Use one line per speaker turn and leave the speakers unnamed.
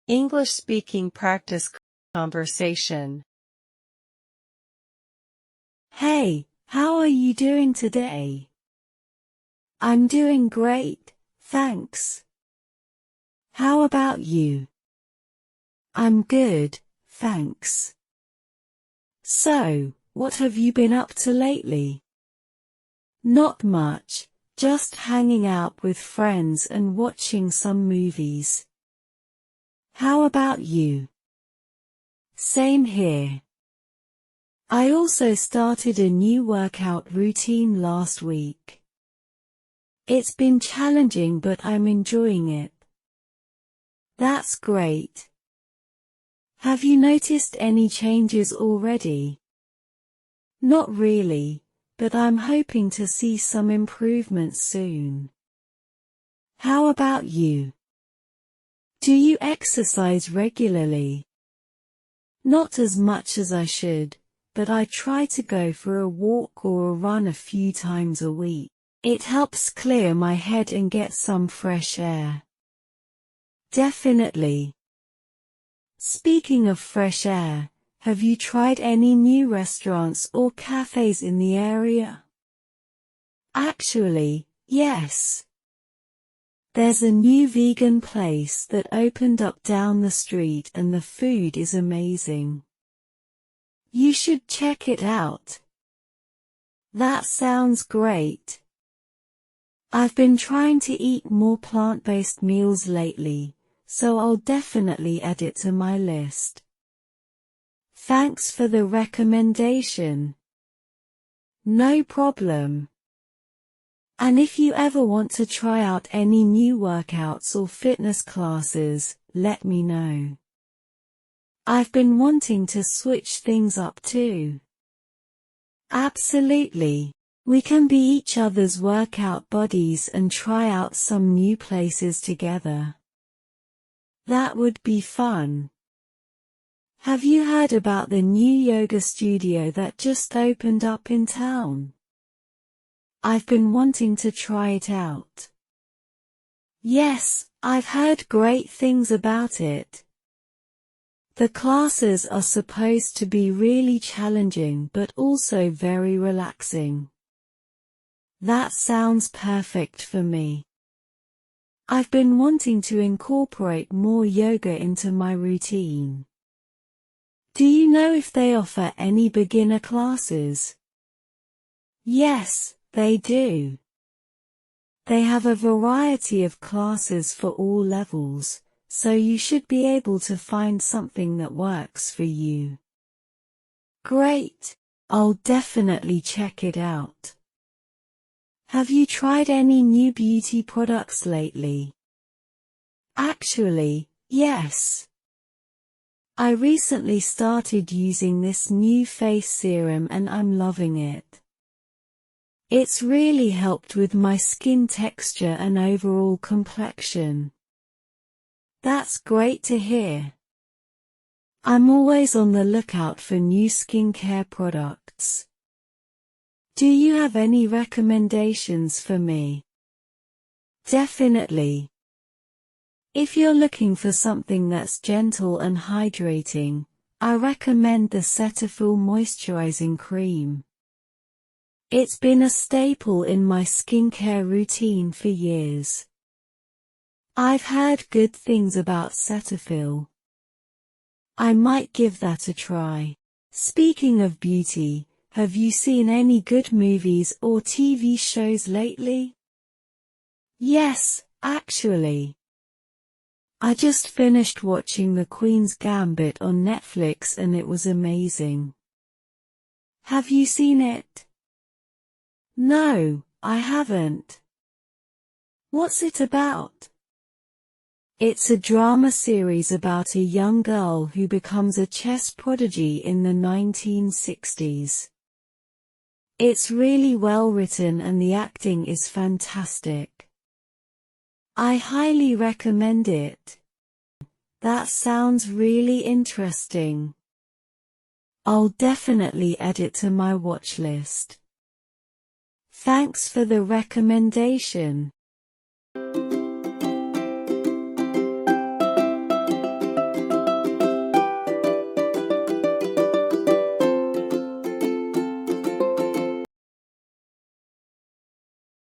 English speaking practice conversation.
Hey, how are you doing today? I'm doing great, thanks. How about you? I'm good, thanks. So, what have you been up to lately? Not much, just hanging out with friends and watching some movies. How about you? Same here. I also started a new workout routine last week. It's been challenging, but I'm enjoying it. That's great. Have you noticed any changes already? Not really, but I'm hoping to see some improvements soon. How about you? Do you exercise regularly? Not as much as I should, but I try to go for a walk or a run a few times a week. It helps clear my head and get some fresh air. Definitely. Speaking of fresh air, have you tried any new restaurants or cafes in the area? Actually, yes. There's a new vegan place that opened up down the street and the food is amazing. You should check it out. That sounds great. I've been trying to eat more plant-based meals lately, so I'll definitely add it to my list. Thanks for the recommendation. No problem. And if you ever want to try out any new workouts or fitness classes, let me know. I've been wanting to switch things up too. Absolutely. We can be each other's workout buddies and try out some new places together. That would be fun. Have you heard about the new yoga studio that just opened up in town? I've been wanting to try it out. Yes, I've heard great things about it. The classes are supposed to be really challenging but also very relaxing. That sounds perfect for me. I've been wanting to incorporate more yoga into my routine. Do you know if they offer any beginner classes? Yes, they do. They have a variety of classes for all levels, so you should be able to find something that works for you. Great! I'll definitely check it out. Have you tried any new beauty products lately? Actually, yes. I recently started using this new face serum and I'm loving it. It's really helped with my skin texture and overall complexion. That's great to hear. I'm always on the lookout for new skincare products. Do you have any recommendations for me? Definitely. If you're looking for something that's gentle and hydrating, I recommend the Cetaphil Moisturizing Cream. It's been a staple in my skincare routine for years. I've heard good things about Cetaphil. I might give that a try. Speaking of beauty, have you seen any good movies or TV shows lately? Yes, actually. I just finished watching The Queen's Gambit on Netflix and it was amazing. Have you seen it? No, I haven't. What's it about? It's a drama series about a young girl who becomes a chess prodigy in the 1960s. It's really well written and the acting is fantastic. I highly recommend it. That sounds really interesting. I'll definitely add it to my watch list. Thanks for the recommendation.